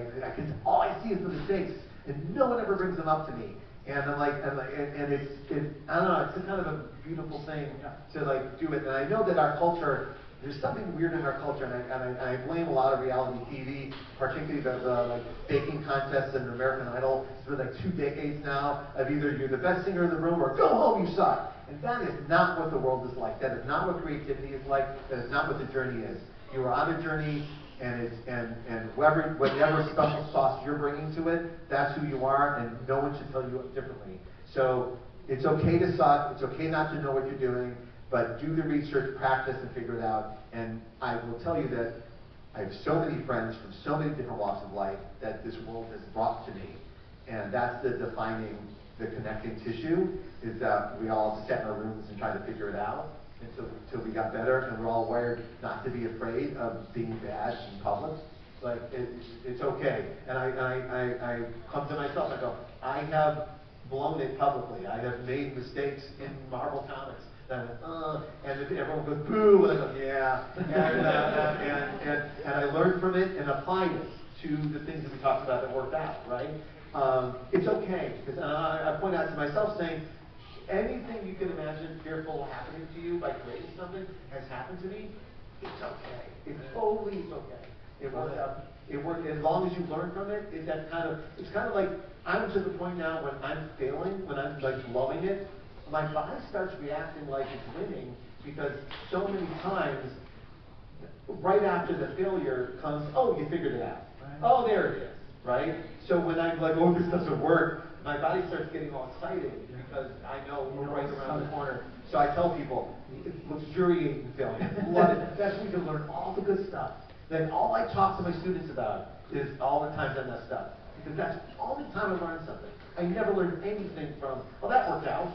Speaker 2: all I see is the mistakes, and no one ever brings them up to me. And I'm like, and it's I don't know, it's kind of a beautiful thing to do it. And I know that our culture, there's something weird in our culture, and I blame a lot of reality TV, particularly the baking contests and American Idol. It's been 2 decades now of either you're the best singer in the room or go home, you suck. And that is not what the world is like. That is not what creativity is like. That is not what the journey is. You are on a journey, and whatever special sauce you're bringing to it, that's who you are, and no one should tell you differently. So it's okay to suck. It's okay not to know what you're doing. But do the research, practice, and figure it out. And I will tell you that I have so many friends from so many different walks of life that this world has brought to me. And that's the connecting tissue, is that we all sat in our rooms and tried to figure it out until we got better. And we're all wired not to be afraid of being bad in public. It's okay. And I come to myself and I go, I have blown it publicly. I have made mistakes in Marvel Comics. And everyone goes, boo, and I go, yeah. And I learned from it and applied it to the things that we talked about that worked out, right? It's okay, because I point out to myself saying, anything you can imagine fearful happening to you by creating something has happened to me. It's okay. It totally is okay. It worked out. It worked as long as you learn from it. It's kind of like I'm to the point now when I'm failing, when I'm blowing it. My body starts reacting like it's winning, because so many times, right after the failure comes, oh, you figured it out. Right. Oh, there it is, right? So when I'm like, oh, this doesn't work, my body starts getting all excited because I know we're right around the corner. So I tell people, it's luxuriating failure. Love it. That's where you can learn all the good stuff. Then all I talk to my students about is all the times I messed up, because that's the only time I learned something. I never learned anything from, well, that worked out.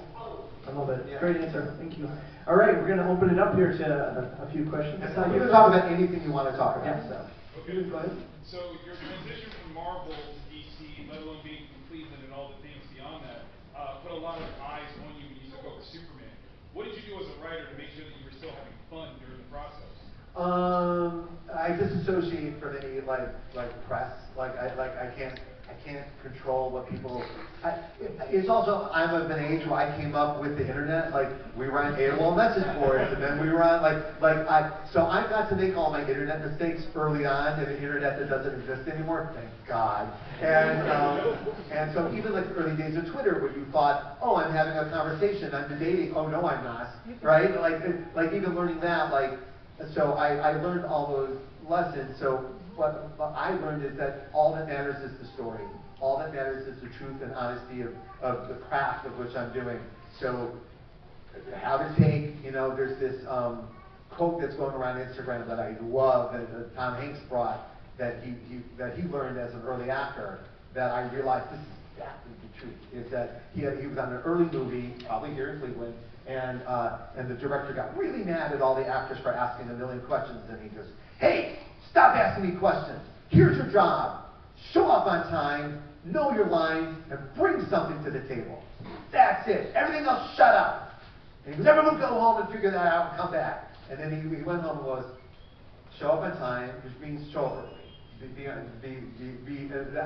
Speaker 1: I love it. Yeah. Great answer. Thank you. All right, we're going to open it up here to a few questions.
Speaker 2: You can talk about anything you want to talk about.
Speaker 1: Yeah.
Speaker 2: So.
Speaker 3: Okay.
Speaker 2: Go ahead.
Speaker 3: So your transition from Marvel to DC, let alone being from Cleveland and all the things beyond that, put a lot of eyes on you when you took over Superman. What did you do as a writer to make sure that you were still having fun during the process?
Speaker 2: I disassociate from any press. I can't control what people. It's also I'm of an age where I came up with the internet. We were on AOL message boards, and then we were on So I got to make all my internet mistakes early on in an internet that doesn't exist anymore. Thank God. And so even the early days of Twitter, where you thought, oh, I'm having a conversation, I'm debating. Oh no, I'm not. Right? Even learning that. So I learned all those lessons. So what I learned is that all that matters is the story. All that matters is the truth and honesty of the craft of which I'm doing. So have a take. There's this quote that's going around Instagram that I love that Tom Hanks brought that he learned as an early actor, that I realized this is exactly the truth. Is that he was on an early movie, probably here in Cleveland, and the director got really mad at all the actors for asking a million questions, and he goes, hey, stop asking me questions. Here's your job. Show up on time, know your lines, and bring something to the table. That's it. Everything else, shut up. And he goes, everyone go home and figure that out and come back. And then he went home and goes, show up on time, which means show up early.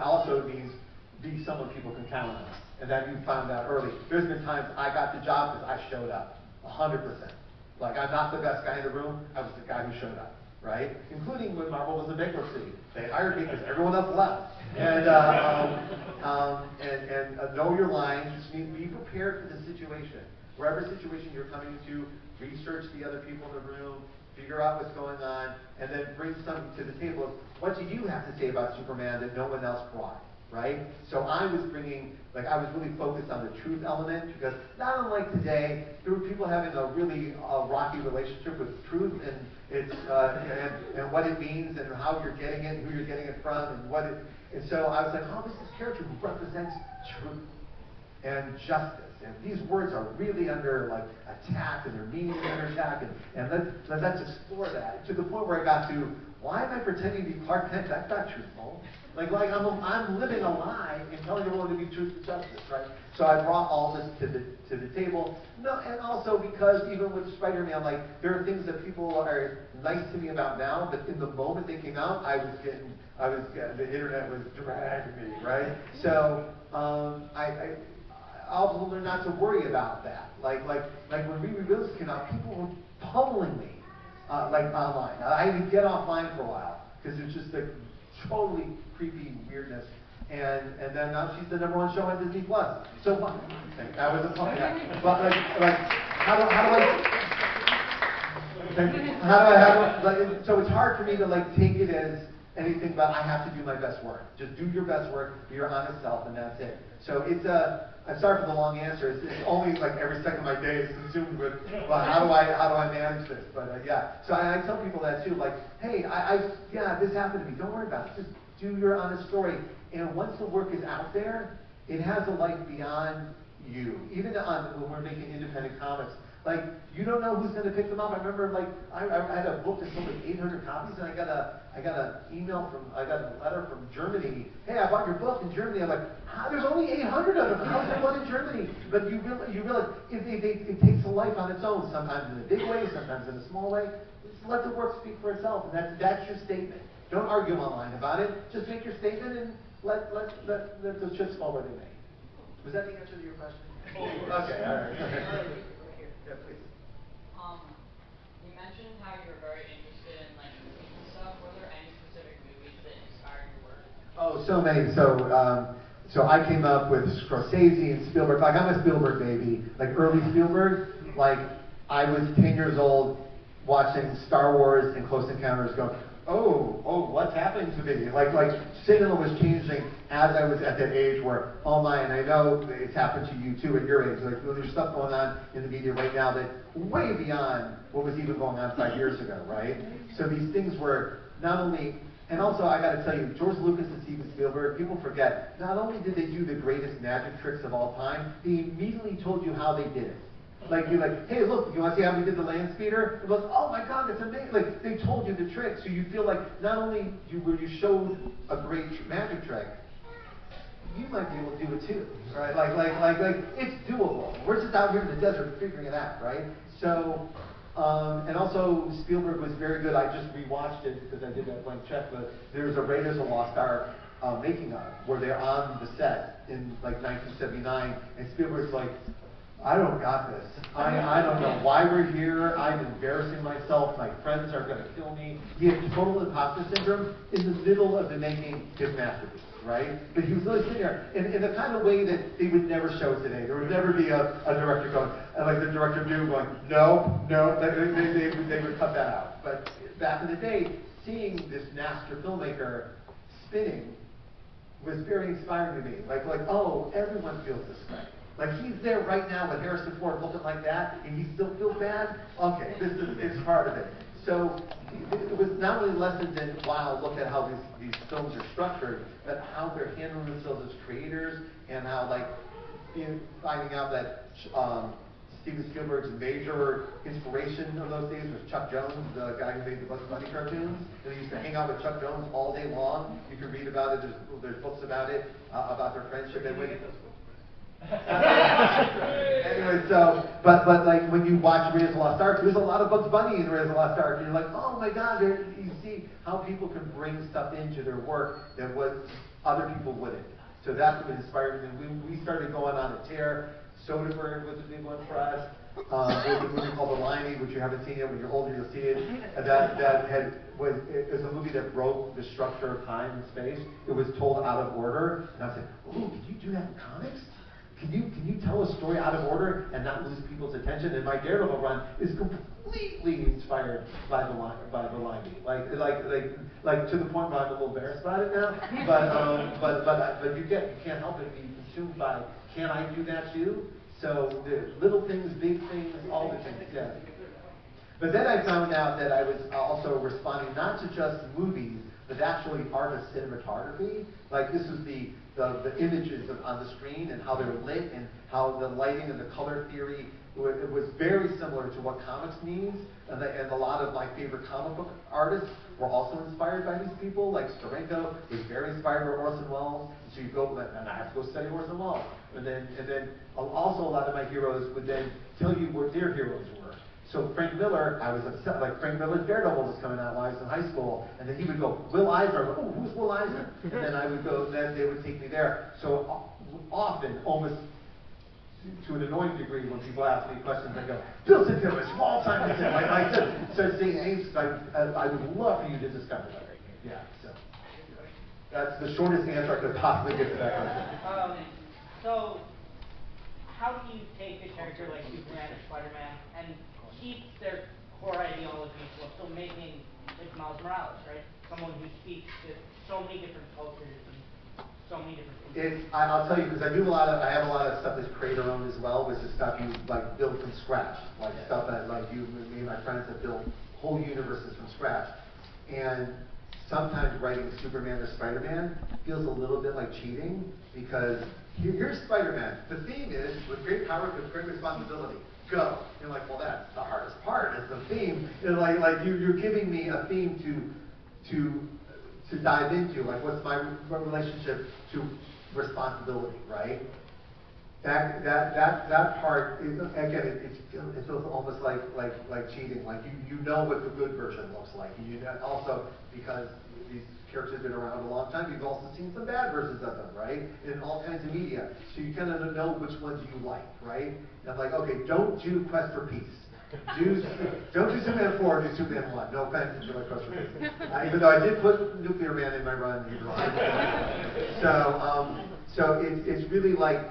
Speaker 2: Also means be someone people can count on, and that you found out early. There's been times I got the job because I showed up, 100%. Like, I'm not the best guy in the room, I was the guy who showed up, right? Including when Marvel was in bankruptcy. They hired me because everyone else left. And know your lines, just be prepared for the situation. Wherever situation you're coming to, research the other people in the room, figure out what's going on, and then bring something to the table. What do you have to say about Superman that no one else brought, right? So I was bringing, like, I was really focused on the truth element, because not unlike today, there were people having a really rocky relationship with truth, and it's and what it means, and how you're getting it, and who you're getting it from, and what it. And so I was like, oh, this is this character who represents truth and justice. And these words are really under like attack, and their meaning is under attack, and let's explore that. To the point where I got to, why am I pretending to be Clark Kent? That's not truthful. Like I'm living a lie and telling everyone to be truth and justice, right? So I brought all this to the table. No, and also because even with Spider-Man, like there are things that people are nice to me about now, but in the moment they came out, the internet was dragging me, right? So I also learned not to worry about that. Like when Riri Willis came out, people were pummeling me, like online. I had to get offline for a while because it's just like totally creepy weirdness. And then now she's the #1 show on Disney Plus. So that was a fun. Yeah. But like how do I so it's hard for me to like take it as anything but I have to do my best work. Just do your best work, be your honest self, and that's it. So it's I'm sorry for the long answer. It's only like every second of my day is consumed with, well, how do I manage this? But yeah, so I tell people that too. Like, hey, yeah, this happened to me. Don't worry about it. Just do your honest story. And once the work is out there, it has a life beyond you. Even when we're making independent comics, like you don't know who's going to pick them up. I remember like I had a book that sold like 800 copies, and I got a letter from Germany. Hey, I bought your book in Germany. I'm like, there's only 800 of them. How's there one in Germany? But you realize it takes a life on its own. Sometimes in a big way, sometimes in a small way. Just let the work speak for itself, and that's your statement. Don't argue online about it. Just make your statement and let the chips fall where they may. Was that the answer to your question? Okay, all right. Yeah, please.
Speaker 4: You mentioned how you were very interested in like movies and stuff. Were there any specific movies that inspired your work?
Speaker 2: Oh, so many. So I came up with Scorsese and Spielberg. Like I'm a Spielberg baby. Like early Spielberg. Like I was 10 years old watching Star Wars and Close Encounters, going, oh, what's happening to me? Like cinema was changing as I was at that age where, oh my, and I know it's happened to you too at your age. Like there's stuff going on in the media right now that way beyond what was even going on 5 years ago, right? So these things were not only, and also I got to tell you, George Lucas and Steven Spielberg, people forget, not only did they do the greatest magic tricks of all time, they immediately told you how they did it. Like you're like, hey, look, you want to see how we did the land speeder? It was, oh my God, that's amazing. Like they told you the trick, so you feel like not only you showed a great magic trick, you might be able to do it too, right? Like it's doable. We're just out here in the desert figuring it out, right? So, and also Spielberg was very good. I just rewatched it because I did that blank check. But there's a Raiders of the Lost Ark making of where they're on the set in like 1979, and Spielberg's like, I don't got this. I don't know why we're here. I'm embarrassing myself. My friends are going to kill me. He had total imposter syndrome in the middle of the making his masterpiece, right? But he was really sitting there in the kind of way that they would never show today. There would never be a director going, like the director of Doom going, no. They would cut that out. But back in the day, seeing this master filmmaker spinning was very inspiring to me. Like, oh, everyone feels this way. Like he's there right now with Harrison Ford looking like that, and he still feels bad. Okay, it's part of it. So it was not only lessons in, wow, look at how these films are structured, but how they're handling themselves as creators, and how finding out that Steven Spielberg's major inspiration of those days was Chuck Jones, the guy who made the Bugs Bunny cartoons. And he used to hang out with Chuck Jones all day long. You can read about it. There's books about it, about their friendship. And anyway, so, but like when you watch Raiders of the Lost Ark, there's a lot of Bugs Bunny in Raiders of the Lost Ark, and you're like, oh my God, you see how people can bring stuff into their work that what other people wouldn't. So that's what inspired me. When we started going on a tear, Soderbergh was a big one for us. There's a movie called The Lining, which you haven't seen yet. When you're older, you'll see it. It was a movie that broke the structure of time and space. It was told out of order, and I was like, "Ooh, could you do that in comics? Can you tell a story out of order and not lose people's attention?" And my Daredevil run is completely inspired by the Lining, like to the point where I'm a little embarrassed about it now. But you can't help but be consumed by, can I do that too? So the little things, big things, all the things, yeah. But then I found out that I was also responding not to just movies, but actually art of cinematography. Like this was the images on the screen and how they're lit and how the lighting and the color theory, it was very similar to what comics means. And a lot of my favorite comic book artists were also inspired by these people. Like Steranko was very inspired by Orson Welles. So you go, and I have to go study Orson Welles. And then also a lot of my heroes would then tell you what their heroes were. So Frank Miller, I was upset, like Frank Miller's Daredevil was coming out while I was in high school, and then he would go, Will Eisner, I would go, oh, who's Will Eisner? And then I would go, then they would take me there. So often, almost to an annoying degree, when people ask me questions, I go, Bill Sienkiewicz, from all time to like I start saying names, I would love for you to discover that. Yeah, so that's the shortest answer I could possibly give to that question.
Speaker 5: So, how do you take a character like Superman or Spider-Man and keep their core ideologies while still making like Miles Morales, right? Someone who speaks to so many different cultures and so many different things.
Speaker 2: I'll tell you, because I have a lot of stuff that's creator owned as well, which is stuff you like build from scratch, like stuff that like me and my friends have built whole universes from scratch. And sometimes writing Superman or Spider-Man feels a little bit like cheating, because here's Spider-Man. The theme is, with great power comes great responsibility. Go. You're like, well, that's the hardest part. It's the theme. And like you're giving me a theme to dive into. Like, what's my relationship to responsibility, right? That part is, again, it feels almost like cheating. Like you know what the good version looks like. And also, because these characters have been around a long time, you've also seen some bad versions of them, right? In all kinds of media. So you kind of know which ones you like, right? And like, okay, don't do Quest for Peace. Don't do Superman 4, do Superman 1. No offense to my Quest for Peace. Even though I did put Nuclear Man in my run. So it's really like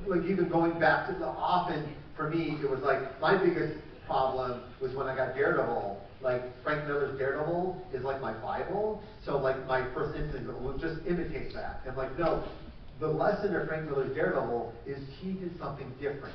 Speaker 2: even going back to often for me, it was like my biggest problem was when I got Daredevil. Like Frank Miller's Daredevil is like my Bible. So like my first instinct was just imitate that. And like, no, the lesson of Frank Miller's Daredevil is he did something different.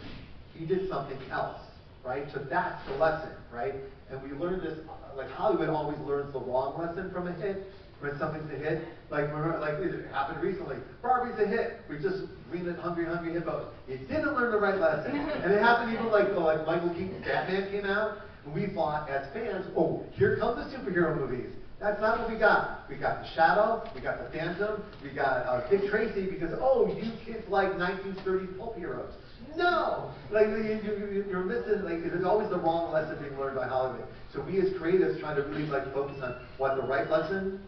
Speaker 2: He did something else, right? So that's the lesson, right? And we learned this, like Hollywood always learns the wrong lesson from a hit. When something's a hit, like remember, like it happened recently. Barbie's a hit. We just greenlit Hungry Hungry Hippos. You didn't learn the right lesson, and it happened even like Michael Keaton's Batman came out, and we thought as fans, oh, here come the superhero movies. That's not what we got. We got the Shadow, we got the Phantom, we got Dick Tracy because you kids like 1930s pulp heroes. No, like you're missing. Like there's always the wrong lesson being learned by Hollywood. So we as creatives try to really like focus on what the right lesson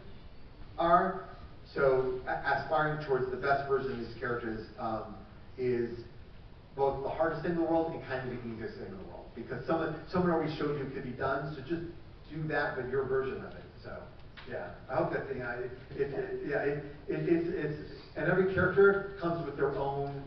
Speaker 2: are. So aspiring towards the best version of these characters is both the hardest thing in the world and kind of the easiest thing in the world, because someone already showed you it could be done. So just do that, but your version of it. So yeah, I hope that it's and every character comes with their own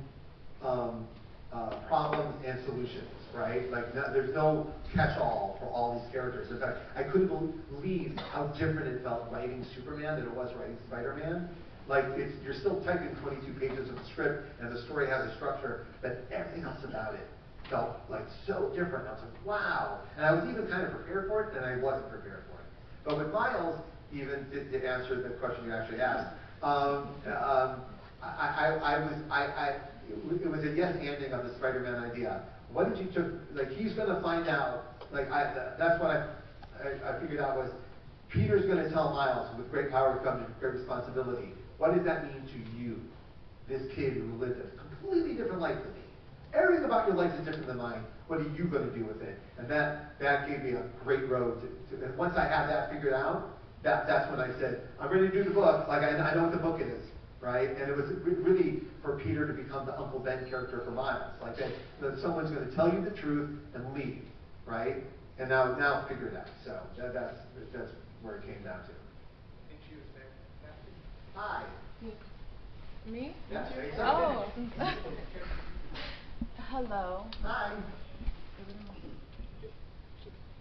Speaker 2: problems and solutions, right? Like there's no catch-all for all these characters. In fact, I couldn't believe how different it felt writing Superman than it was writing Spider-Man. Like you're still typing 22 pages of the script, and the story has a structure, but everything else about it felt like so different. I was like, wow. And I was even kind of prepared for it, and I wasn't prepared for it. But with Miles, even to answer the question you actually asked, it was a yes-anding of the Spider-Man idea. What did you took? Like he's going to find out. Like that's what I figured out was Peter's going to tell Miles, with great power comes great responsibility. What does that mean to you, this kid who lived a completely different life than me? Everything about your life is different than mine. What are you going to do with it? And that gave me a great road to and once I had that figured out, that's when I said, I'm ready to do the book. Like I know what the book is. right? And it was really for Peter to become the Uncle Ben character for Miles, like that someone's going to tell you the truth and leave, right? And now figure it out. So that's where it came down to.
Speaker 3: And she was there.
Speaker 2: Hi.
Speaker 6: Me?
Speaker 2: Yeah, say
Speaker 6: Oh.
Speaker 2: something.
Speaker 6: Hello.
Speaker 2: Hi.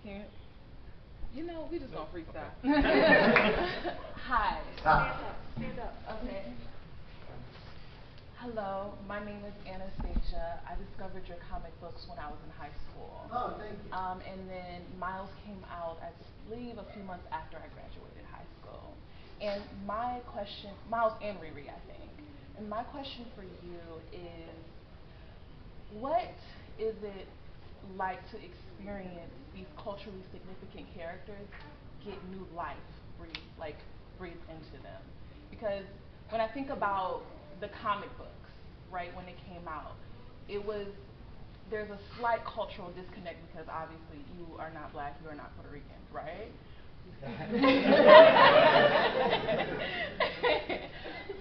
Speaker 6: Here. You know, we just gonna freestyle. Hi.
Speaker 2: Stop.
Speaker 6: Stand up. Okay. Hello, my name is Anastasia. I discovered your comic books when I was in high school.
Speaker 2: Oh, thank you.
Speaker 6: And then Miles came out, I believe, a few months after I graduated high school. And my question, Miles and Riri, I think. And my question for you is, what is it like to experience these culturally significant characters get new life breathed into them? Because when I think about the comic books, right, when it came out, there's a slight cultural disconnect because obviously you are not black, you are not Puerto Rican, right?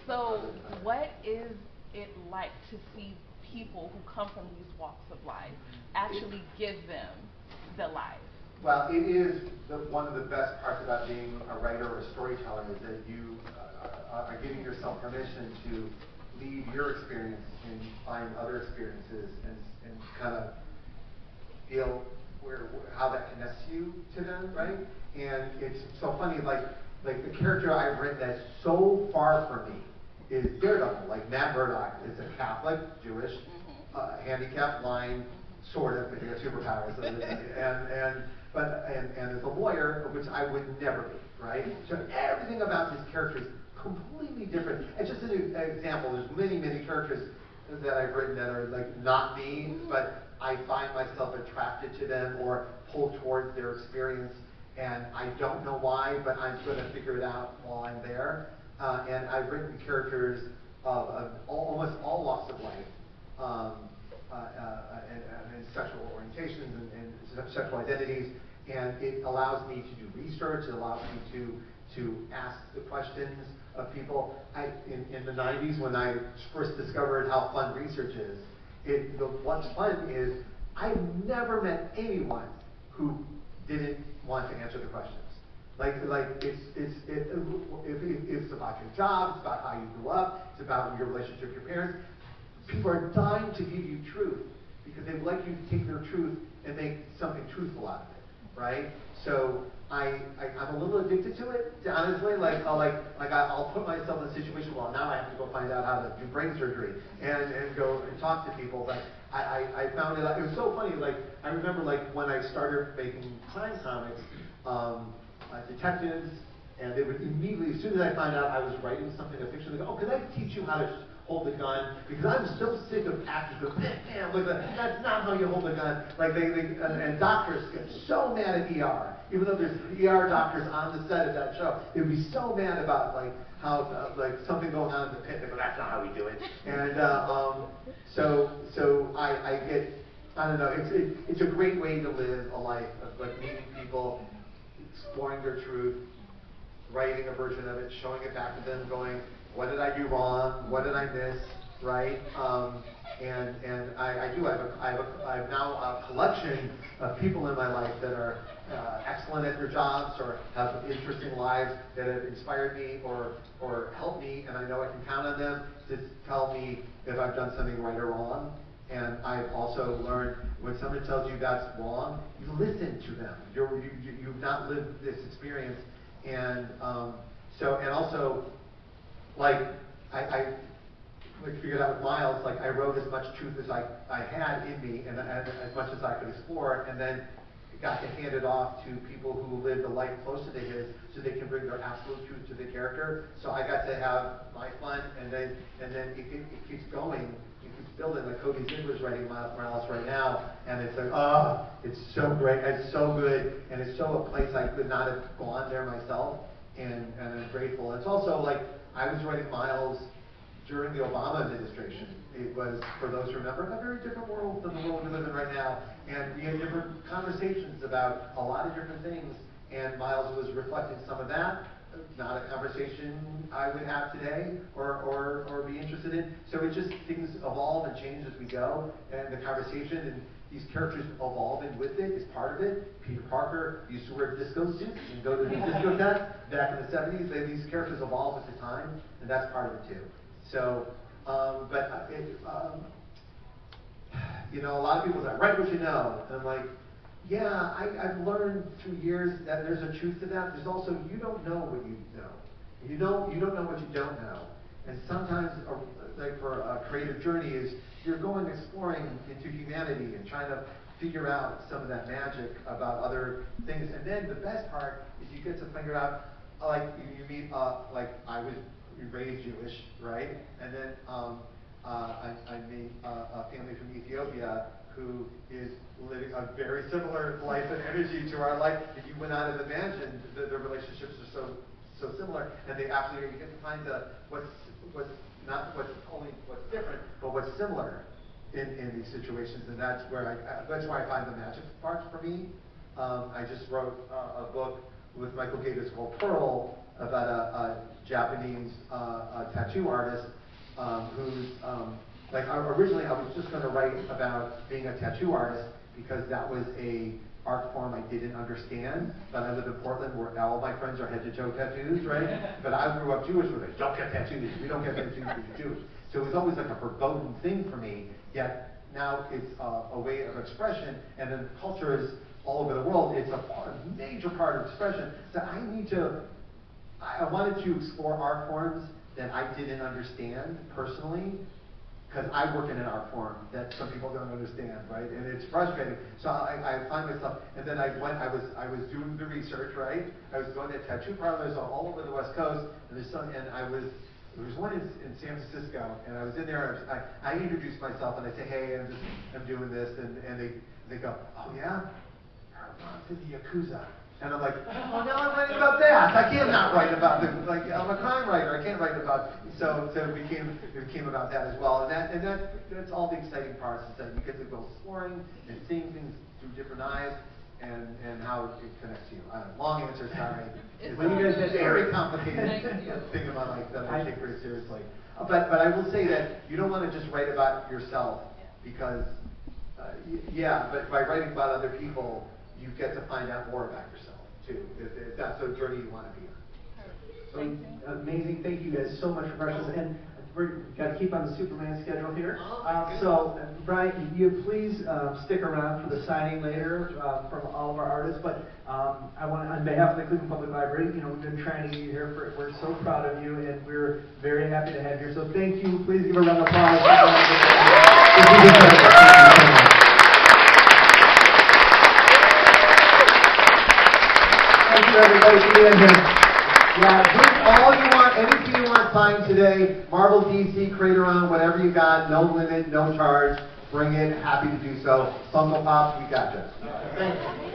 Speaker 6: So what is it like to see people who come from these walks of life actually give them the life?
Speaker 2: Well, it is one of the best parts about being a writer or a storyteller is that you are giving yourself permission to leave your experience and find other experiences and kind of feel how that connects you to them, right? And it's so funny, like the character I've written that's so far from me is Daredevil. Like Matt Murdock is a Catholic, Jewish, handicapped, blind, sort of, but he has superpowers, and as a lawyer, which I would never be, right? So everything about this character is completely different. And just an example, there's many characters that I've written that are like not me, but I find myself attracted to them or pulled towards their experience, and I don't know why, but I'm going to figure it out while I'm there. And I've written characters of almost all walks of life, and sexual orientations and sexual identities, and it allows me to do research. It allows me to ask the questions of people. In the 90s, when I first discovered how fun research is, what's fun is I've never met anyone who didn't want to answer the questions. It's about your job, it's about how you grew up, it's about your relationship with your parents. People are dying to give you truth because they would like you to take their truth and make something truthful out of it, right? So I'm a little addicted to it, honestly. I'll put myself in a situation. Well, now I have to go find out how to do brain surgery and go and talk to people. But I found it was so funny. Like I remember when I started making crime comics, detectives, and they would immediately, as soon as I found out I was writing something of fiction, they go, "Oh, can I teach you how to hold a gun?" Because I'm so sick of actors going, "Bam, bam," that's not how you hold a gun. And doctors get so mad at ER, even though there's ER doctors on the set of that show. They'd be so mad about how something going on in the pit. They go, "That's not how we do it." And so I get, I don't know. It's a great way to live a life of meeting people, exploring their truth, writing a version of it, showing it back to them, going, what did I do wrong? What did I miss? Right? And I have now a collection of people in my life that are excellent at their jobs or have interesting lives that have inspired me or helped me, and I know I can count on them to tell me if I've done something right or wrong. And I've also learned when someone tells you that's wrong, you listen to them. You've not lived this experience, and also I figured out with Miles, I wrote as much truth as I had in me, and as much as I could explore, and then got to hand it off to people who lived a life closer to his, so they can bring their absolute truth to the character. So I got to have my fun, and then it keeps going. Building, like Cody Ziegler's writing Miles Morales right now, and it's it's so great, it's so good, and it's so a place I could not have gone there myself, and I'm grateful. It's also I was writing Miles during the Obama administration. It was, for those who remember, a very different world than the world we live in right now, and we had different conversations about a lot of different things, and Miles was reflecting some of that, not a conversation I would have today or be interested in. So it just, things evolve and change as we go, and the conversation and these characters evolving with it is part of it. Peter Parker used to wear disco suits and go to the discotheque back in the 70s. These characters evolve with the time, and that's part of it too. So, you know, a lot of people say, write what you know. And I'm like, yeah, I've learned through years that there's a truth to that. There's also, you don't know what you know. You don't know what you don't know. And sometimes, like for a creative journey is, you're going exploring into humanity and trying to figure out some of that magic about other things. And then the best part is you get to figure out, like you meet, like I was raised Jewish, right? And then I meet a family from Ethiopia who is living a very similar life and energy to our life. If you would not have imagined that their relationships are so similar, and they absolutely, you get to find what's not what's different, but what's similar in these situations, and that's where that's why I find the magic parts for me. I just wrote a book with Michael Gatiss called Pearl about a Japanese tattoo artist who's like originally I was just going to write about being a tattoo artist because that was a art form I didn't understand, but I live in Portland where all my friends are head to toe tattoos, right? But I grew up Jewish where they don't get tattoos, we don't get tattoos because you're Jewish. So it was always like a verboten thing for me, yet now it's a way of expression, and then cultures all over the world, it's a major part of expression. So I wanted to explore art forms that I didn't understand personally, because I work in an art form that some people don't understand, right? And it's frustrating. So I find myself, and then I was doing the research, right? I was going to tattoo parlors all over the West Coast, and there was one in San Francisco, and I was in there. I introduced myself, and I say, hey, I'm doing this, and they go, oh yeah, you're on to the Yakuza. And I'm like, oh, now I'm writing about that. I can't not write about this. Like, I'm a crime writer. I can't write about. So it became about that as well. And that's all the exciting parts is that you get to go exploring and seeing things through different eyes and how it connects to you. Long answer, sorry.
Speaker 6: It's
Speaker 2: But you guys
Speaker 6: good.
Speaker 2: a very complicated
Speaker 6: Thank you.
Speaker 2: thing about life that I take very seriously. But I will say that you don't want to just write about yourself because, but by writing about other people, you get to find out more about yourself too, if that's the journey you want to be on.
Speaker 1: So, amazing. Thank you guys so much for questions. And we've got to keep on the Superman schedule here. Brian, you please stick around for the signing later from all of our artists. But I want, on behalf of the Cleveland Public Library, we've been trying to get you here. We're so proud of you, and we're very happy to have you here. So thank you. Please give a round of applause. Thank you, everybody, for being here. Yeah, bring all you want, anything you want signed today. Marvel, DC, Crateron, whatever you got, no limit, no charge. Bring it, happy to do so. Funko Pops, we got you. Thank you.